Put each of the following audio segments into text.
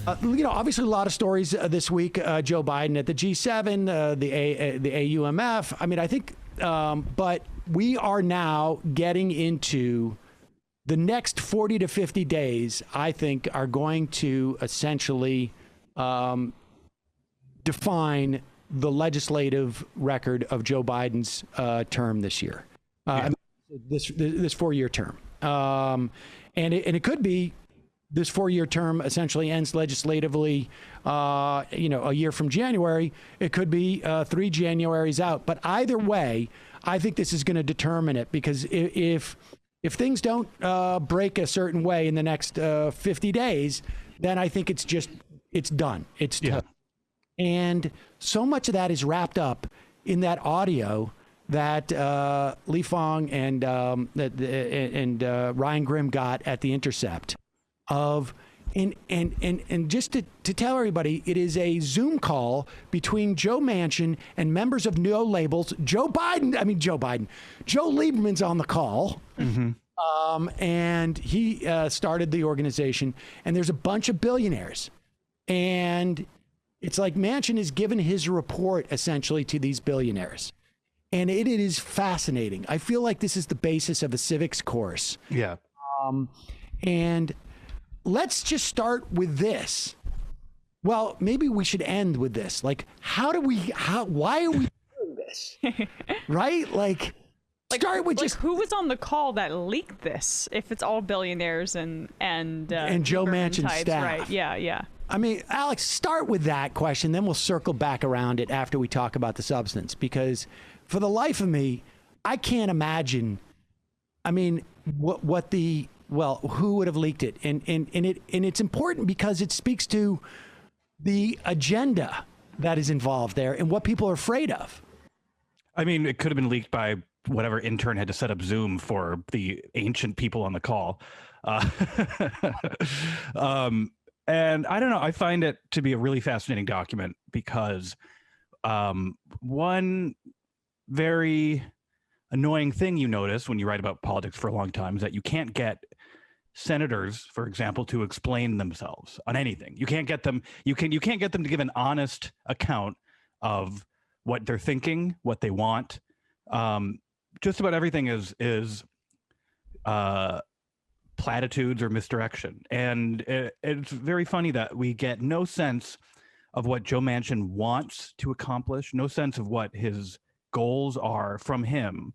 Obviously a lot of stories this week. Joe Biden at the G7, the AUMF. I mean, I think, but we are now getting into the next 40 to 50 days, I think, are going to essentially define the legislative record of Joe Biden's term this year, this 4-year term. And it could be this 4-year term essentially ends legislatively, a year from January. It could be 3 Januaries out. But either way, I think this is going to determine it, because if things don't break a certain way in the next 50 days, then I think it's done. It's done. And so much of that is wrapped up in that audio that Li Fong and Ryan Grimm got at The Intercept and just to tell everybody, it is a Zoom call between Joe Manchin and members of No Labels. Joe Lieberman's on the call. Mm-hmm. And he started the organization, and there's a bunch of billionaires, and it's like Manchin has given his report essentially to these billionaires. And it is fascinating. I feel like this is the basis of a civics course. Yeah. And let's just start with this. Well, maybe we should end with this. Like, why are we doing this? Right? Like start with just who was on the call that leaked this, if it's all billionaires and Joe Manchin's staff. Right. Yeah. I mean, Alex, start with that question, then we'll circle back around it after we talk about the substance, because for the life of me, I can't imagine. I mean, who would have leaked it? And it's important because it speaks to the agenda that is involved there and what people are afraid of. I mean, it could have been leaked by whatever intern had to set up Zoom for the ancient people on the call. And I don't know, I find it to be a really fascinating document because one very annoying thing you notice when you write about politics for a long time is that you can't get senators, for example, to explain themselves on anything. You can't get them. You can't get them to give an honest account of what they're thinking, what they want. Just about everything is platitudes or misdirection. And it's very funny that we get no sense of what Joe Manchin wants to accomplish, no sense of what his goals are from him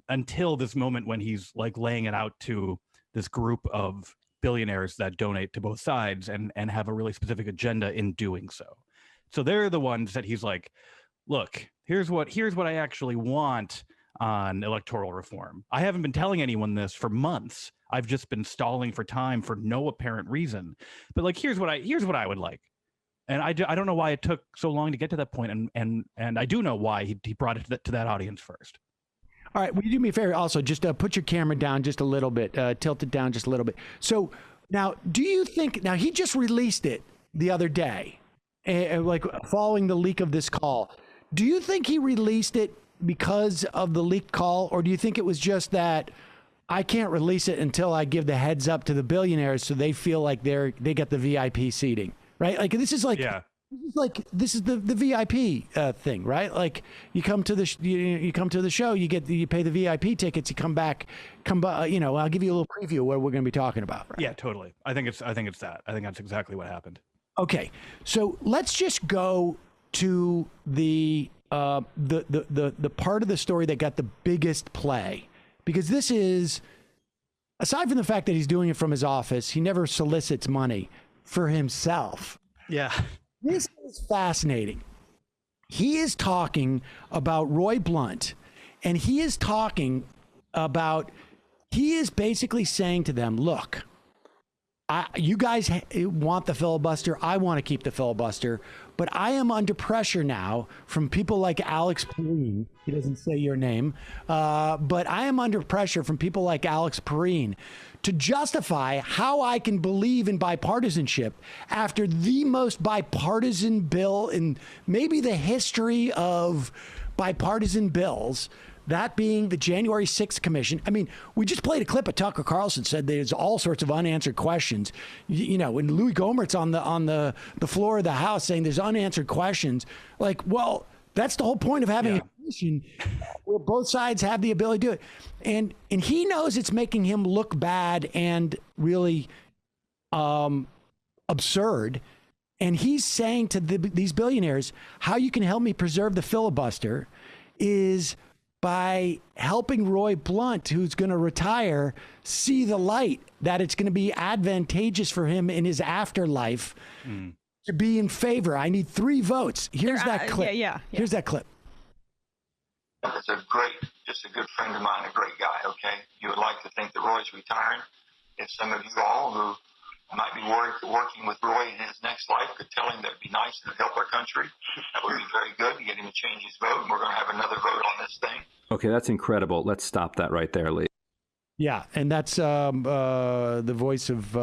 until this moment when he's like laying it out to this group of billionaires that donate to both sides and have a really specific agenda in doing so. So they're the ones that he's like, look, here's what I actually want on electoral reform. I haven't been telling anyone this for months. I've just been stalling for time for no apparent reason. But like, here's what I would like. And I don't know why it took so long to get to that point. And I do know why he brought it to that audience first. All right. Will you do me a favor? Also, just put your camera down just a little bit, tilt it down just a little bit. So now, do you think, now he just released it the other day, like following the leak of this call. Do you think he released it because of the leaked call? Or do you think it was just that I can't release it until I give the heads up to the billionaires so they feel like they get the VIP seating, right? Like this is like, yeah. This is the VIP thing, right? Like you come to the show, you pay the VIP tickets, you come back, I'll give you a little preview of what we're going to be talking about. Right? Yeah, totally. I think it's that. I think that's exactly what happened. Okay, so let's just go to the part of the story that got the biggest play, because this is, aside from the fact that he's doing it from his office, he never solicits money for himself. Yeah. This is fascinating. He is talking about Roy Blunt, and he is basically saying to them, look, you guys want the filibuster. I want to keep the filibuster, but I am under pressure now from people like Alex Pareene. He doesn't say your name, but I am under pressure from people like Alex Pareene to justify how I can believe in bipartisanship after the most bipartisan bill in maybe the history of bipartisan bills that being the January 6th commission. I mean, we just played a clip of Tucker Carlson said there's all sorts of unanswered questions. You know, when Louis Gohmert's on the floor of the House saying there's unanswered questions, like, well, that's the whole point of having a commission where both sides have the ability to do it. And he knows it's making him look bad and really absurd. And he's saying to these billionaires, how you can help me preserve the filibuster is by helping Roy Blunt, who's going to retire, see the light, that it's going to be advantageous for him in his afterlife to be in favor. I need 3 votes. Here's that clip. Here's that clip. It's just a good friend of mine, a great guy, okay? You would like to think that Roy's retiring. If some of you all who might be working with Roy in his next life could tell him that it'd be nice to help our country, that would be very good to get him to change his vote. And we're going to have another vote on this thing. Okay, that's incredible. Let's stop that right there, Lee. Yeah, and that's the voice of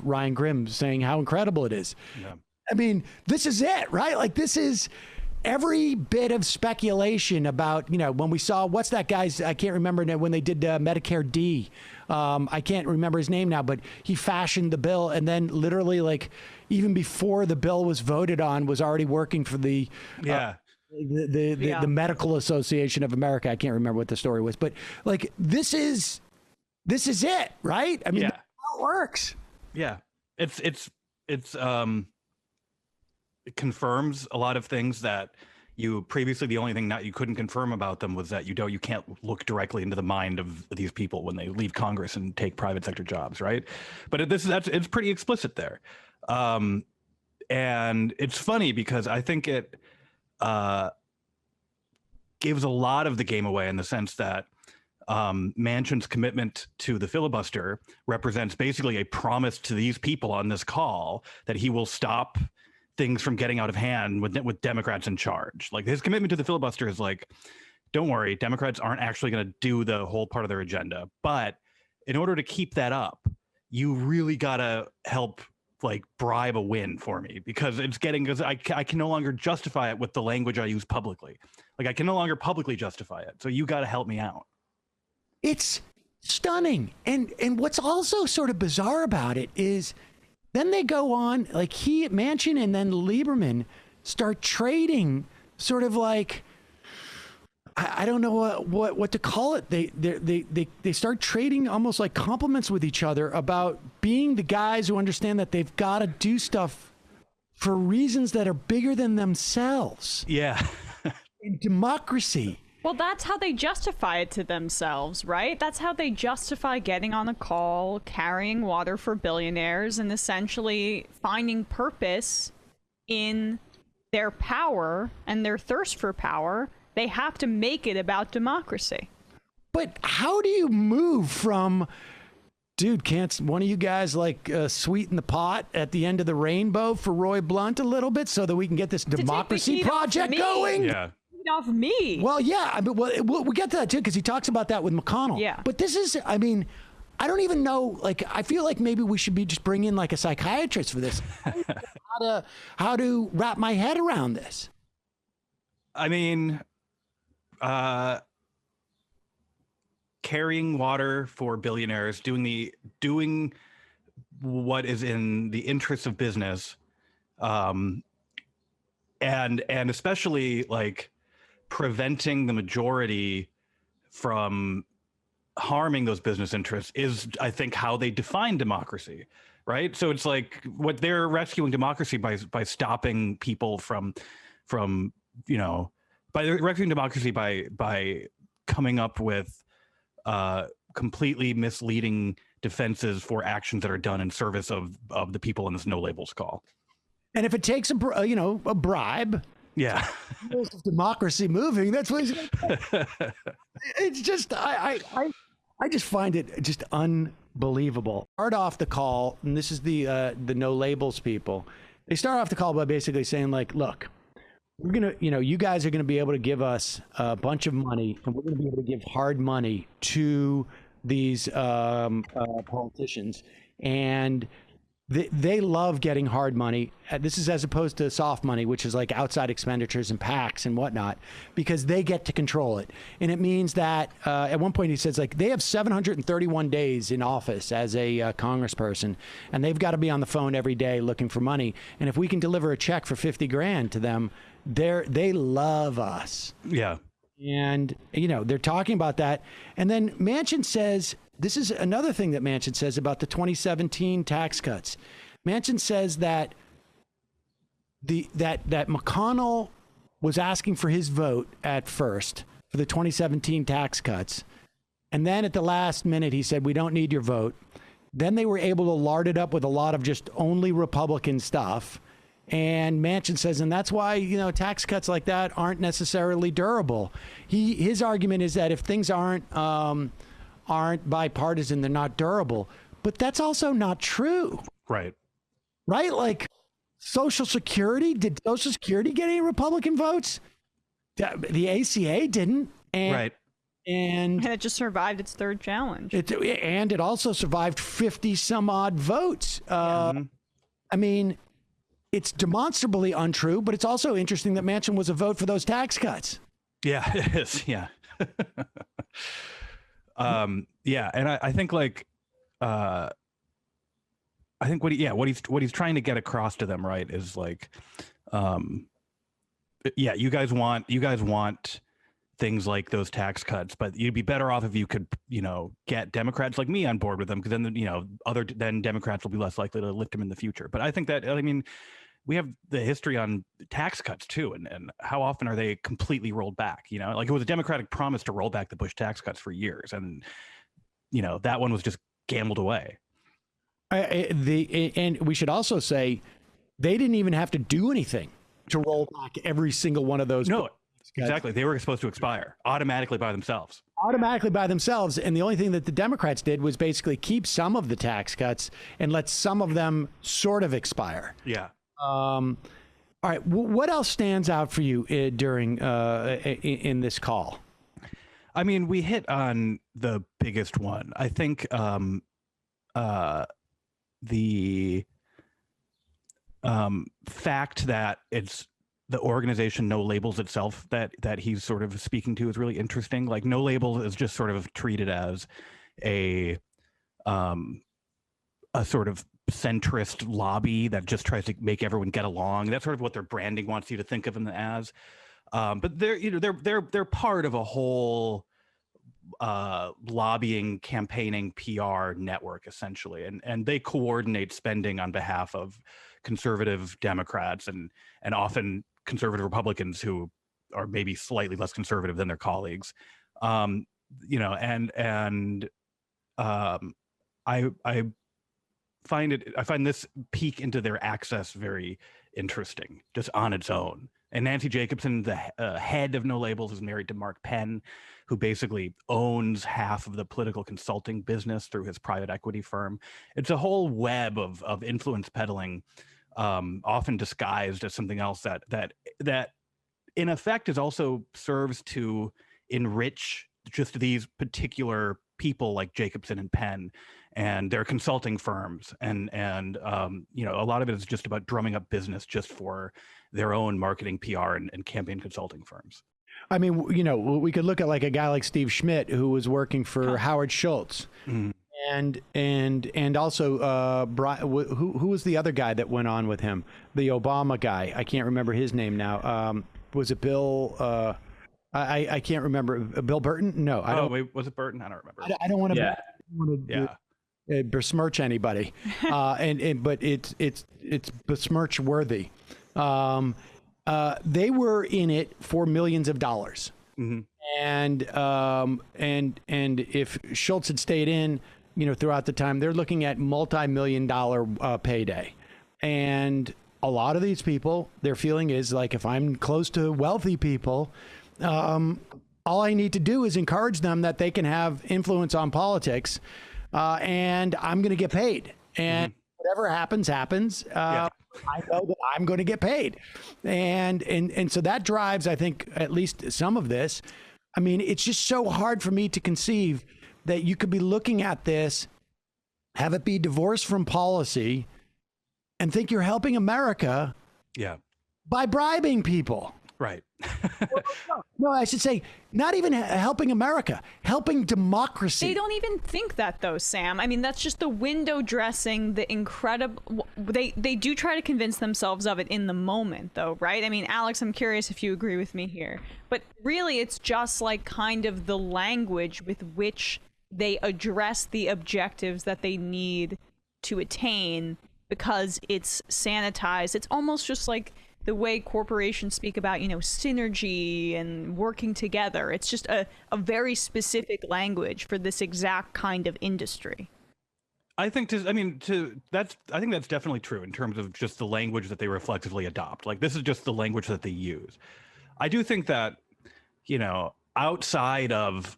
Ryan Grimm saying how incredible it is. Yeah. I mean, this is it, right? Like, this is every bit of speculation about, you know, when we saw, what's that guy's, I can't remember when they did Medicare D. I can't remember his name now, but he fashioned the bill and then literally, like, even before the bill was voted on, was already working for the Medical Association of America. I can't remember what the story was, but like, this is it, right? I mean, that's how it works. Yeah. It confirms a lot of things that you previously, the only thing that you couldn't confirm about them was that you can't look directly into the mind of these people when they leave Congress and take private sector jobs, right? But it's pretty explicit there. And it's funny because I think it gives a lot of the game away in the sense that Manchin's commitment to the filibuster represents basically a promise to these people on this call that he will stop things from getting out of hand with Democrats in charge. Like, his commitment to the filibuster is like, don't worry, Democrats aren't actually going to do the whole part of their agenda. But in order to keep that up, you really got to help, like, bribe a win for me, because I can no longer justify it with the language I use publicly. Like, I can no longer publicly justify it. So you got to help me out. It's stunning. And what's also sort of bizarre about it is then they go on, like, Manchin and then Lieberman start trading sort of like, I don't know what to call it. They start trading almost like compliments with each other about being the guys who understand that they've got to do stuff for reasons that are bigger than themselves. Yeah. In democracy. Well, that's how they justify it to themselves, right? That's how they justify getting on a call, carrying water for billionaires, and essentially finding purpose in their power and their thirst for power. They have to make it about democracy. But how do you move from, dude, can't one of you guys like sweeten the pot at the end of the rainbow for Roy Blunt a little bit so that we can get this democracy project going? Yeah. Off me. Well, yeah, I mean, we'll get to that too, because he talks about that with McConnell. Yeah. But this is, I mean, I don't even know, like, I feel like maybe we should be just bring in like a psychiatrist for this. how to wrap my head around this. I mean, carrying water for billionaires, doing what is in the interest of business, and especially, like, preventing the majority from harming those business interests is, I think, how they define democracy, right? So it's like, what they're rescuing democracy by stopping people from, you know, by rescuing democracy by coming up with completely misleading defenses for actions that are done in service of the people in this no labels call. And if it takes a bribe. Yeah. Democracy moving. That's what he's going to do. It's just, I just find it just unbelievable. Start off the call, and this is the no labels people. They start off the call by basically saying, like, look, we're going to, you guys are going to be able to give us a bunch of money, and we're going to be able to give hard money to these politicians. And They love getting hard money. This is as opposed to soft money, which is like outside expenditures and PACs and whatnot, because they get to control it. And it means that at one point he says, like, they have 731 days in office as a congressperson, and they've got to be on the phone every day looking for money. And if we can deliver a check for 50 grand to them, they love us. Yeah. And, you know, they're talking about that. And then Manchin says, this is another thing that Manchin says about the 2017 tax cuts. Manchin says that that McConnell was asking for his vote at first for the 2017 tax cuts. And then at the last minute, he said, we don't need your vote. Then they were able to lard it up with a lot of just only Republican stuff. And Manchin says, and that's why, you know, tax cuts like that aren't necessarily durable. His argument is that if things aren't bipartisan, they're not durable. But that's also not true. Right. Right? Like Social Security, did Social Security get any Republican votes? The ACA didn't. And, right. And it just survived its third challenge. And it also survived 50 some odd votes. I mean, it's demonstrably untrue, but it's also interesting that Manchin was a vote for those tax cuts. Yeah, it is. Yeah. Yeah. And I think like, I think what he's trying to get across to them, right, is like, yeah, you guys want things like those tax cuts, but you'd be better off if you could, you know, get Democrats like me on board with them, because then, you know, then Democrats will be less likely to lift them in the future. But I think that, I mean, we have the history on tax cuts too, and how often are they completely rolled back? You know, like it was a Democratic promise to roll back the Bush tax cuts for years, and you know that one was just gambled away. And we should also say they didn't even have to do anything to roll back every single one of those. No, exactly. They were supposed to expire automatically by themselves. And the only thing that the Democrats did was basically keep some of the tax cuts and let some of them sort of expire. Yeah. All right. What else stands out for you during in this call? I mean, we hit on the biggest one. I think the fact that it's the organization No Labels itself that he's sort of speaking to is really interesting. Like No Labels is just sort of treated as a sort of centrist lobby that just tries to make everyone get along. That's sort of what their branding wants you to think of them as. But they're part of a whole lobbying, campaigning, PR network essentially, and they coordinate spending on behalf of conservative Democrats and often conservative Republicans who are maybe slightly less conservative than their colleagues. You know, and I find this peek into their access very interesting, just on its own. And Nancy Jacobson, the head of No Labels, is married to Mark Penn, who basically owns half of the political consulting business through his private equity firm. It's a whole web of influence peddling, often disguised as something else that in effect is also serves to enrich just these particular people like Jacobson and Penn and their consulting firms, and you know, a lot of it is just about drumming up business just for their own marketing, PR, and campaign consulting firms. I mean, you know, we could look at like a guy like Steve Schmidt, who was working for Howard Schultz, and also who was the other guy that went on with him, the Obama guy? I can't remember his name now. Was it Bill? I can't remember. Bill Burton? No, I don't. Wait, was it Burton? I don't remember. I don't want to. Besmirch anybody, but it's besmirch worthy. They were in it for millions of dollars, and if Schultz had stayed in, you know, throughout the time, they're looking at multi-million-dollar payday, and a lot of these people, their feeling is like, if I'm close to wealthy people, all I need to do is encourage them that they can have influence on politics. And I'm going to get paid, and whatever happens. I know that I'm going to get paid, and so that drives, I think, at least some of this. I mean, it's just so hard for me to conceive that you could be looking at this, have it be divorced from policy, and think you're helping America by bribing people. Right. No, I should say not even helping America, helping democracy. They don't even think that, though, Sam. I mean, that's just the window dressing, the incredible... They do try to convince themselves of it in the moment, though, right? I mean, Alex, I'm curious if you agree with me here. But really, it's just like kind of the language with which they address the objectives that they need to attain, because it's sanitized. It's almost just like the way corporations speak about, synergy and working together. It's just a very specific language for this exact kind of industry. I think that's definitely true in terms of just the language that they reflexively adopt. Like, this is just the language that they use. I do think that, outside of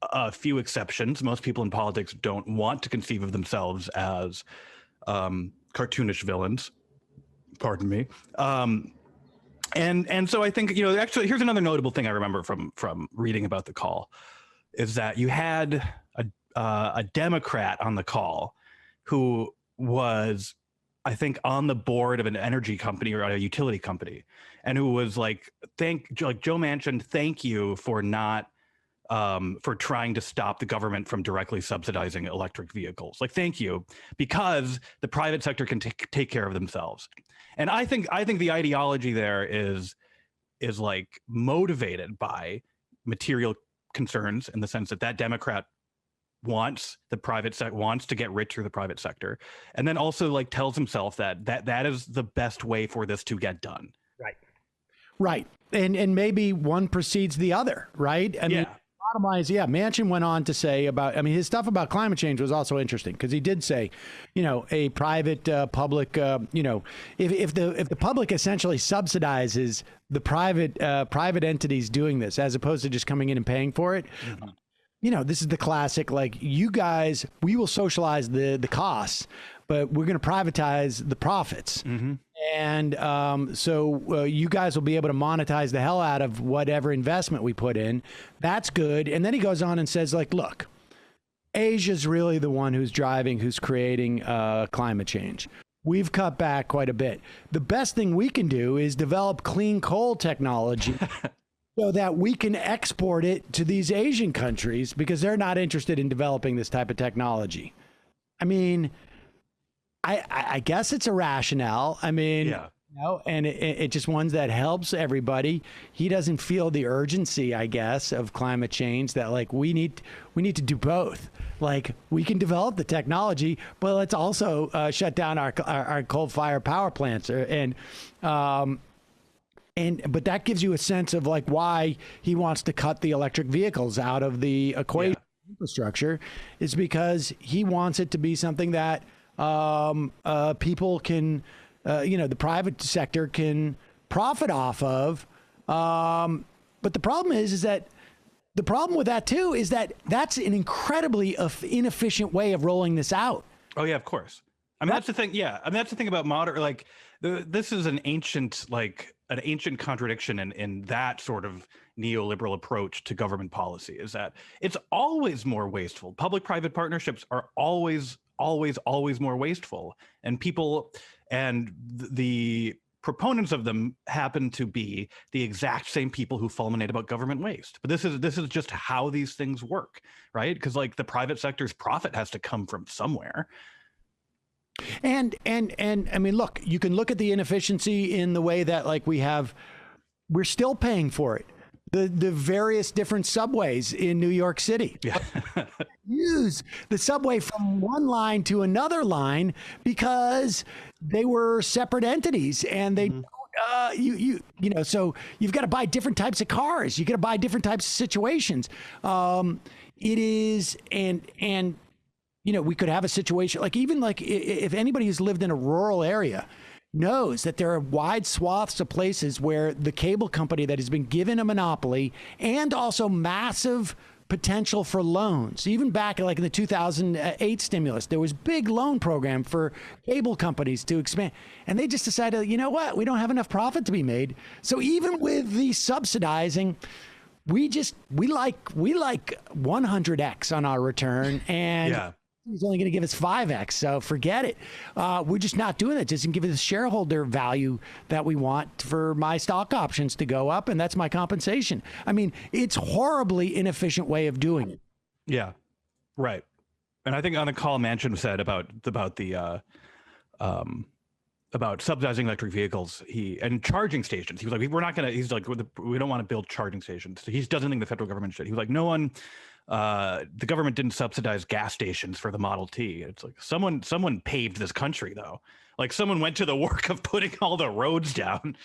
a few exceptions, most people in politics don't want to conceive of themselves as cartoonish villains. Pardon me. And so I think, actually, here's another notable thing I remember from reading about the call, is that you had a Democrat on the call who was, I think, on the board of an energy company or a utility company, and who was like Joe Manchin, thank you for not for trying to stop the government from directly subsidizing electric vehicles. Like, thank you, because the private sector can take care of themselves. And I think the ideology there is like motivated by material concerns, in the sense that Democrat wants to get rich through the private sector, and then also like tells himself that is the best way for this to get done. Right. And maybe one precedes the other, right? I mean, bottom line is, Manchin went on to say his stuff about climate change was also interesting, because he did say, a private public, if the public essentially subsidizes the private entities doing this, as opposed to just coming in and paying for it, this is the classic, like, you guys, we will socialize the costs, but we're going to privatize the profits. And so you guys will be able to monetize the hell out of whatever investment we put in. That's good. And then he goes on and says, like, look, Asia's really the one who's creating climate change. We've cut back quite a bit. The best thing we can do is develop clean coal technology so that we can export it to these Asian countries, because they're not interested in developing this type of technology. I mean, I guess it's a rationale. I mean, and it just ones that helps everybody. He doesn't feel the urgency, I guess, of climate change, that like we need to do both. Like, we can develop the technology, but let's also shut down our coal-fired power plants. But that gives you a sense of like why he wants to cut the electric vehicles out of the equation. Infrastructure is because he wants it to be something that people can, the private sector can profit off of. But the problem is that the problem with that too is that that's an incredibly inefficient way of rolling this out. Oh yeah, of course. I mean, that's the thing. Yeah, I mean, that's the thing about modern. Like, this is an ancient contradiction in that sort of neoliberal approach to government policy, is that it's always more wasteful. Public-private partnerships are always more wasteful, and the proponents of them happen to be the exact same people who fulminate about government waste. But this is just how these things work, right? Because like the private sector's profit has to come from somewhere. And I mean, look, you can look at the inefficiency in the way that like we're still paying for it. The various different subways in New York City. Use the subway from one line to another line because they were separate entities, and they so you've got to buy different types of cars. You got to buy different types of situations. It is and we could have a situation like, even like if anybody who's lived in a rural area knows that there are wide swaths of places where the cable company that has been given a monopoly and also massive potential for loans. Even back like in the 2008 stimulus, there was big loan program for cable companies to expand. And they just decided, you know what, we don't have enough profit to be made. So even with the subsidizing, we like 100x on our return. And He's only going to give us 5x, so forget it. We're just not doing it. Just give us the shareholder value that we want for my stock options to go up, and that's my compensation. I mean, it's horribly inefficient way of doing it. Yeah, right. And I think on the call, Manchin said about subsidizing electric vehicles, and charging stations. He was like, we're not going to. He's like, we don't want to build charging stations. He doesn't think the federal government should. He was like, no one. The government didn't subsidize gas stations for the Model T. It's like someone paved this country, though. Like someone went to the work of putting all the roads down.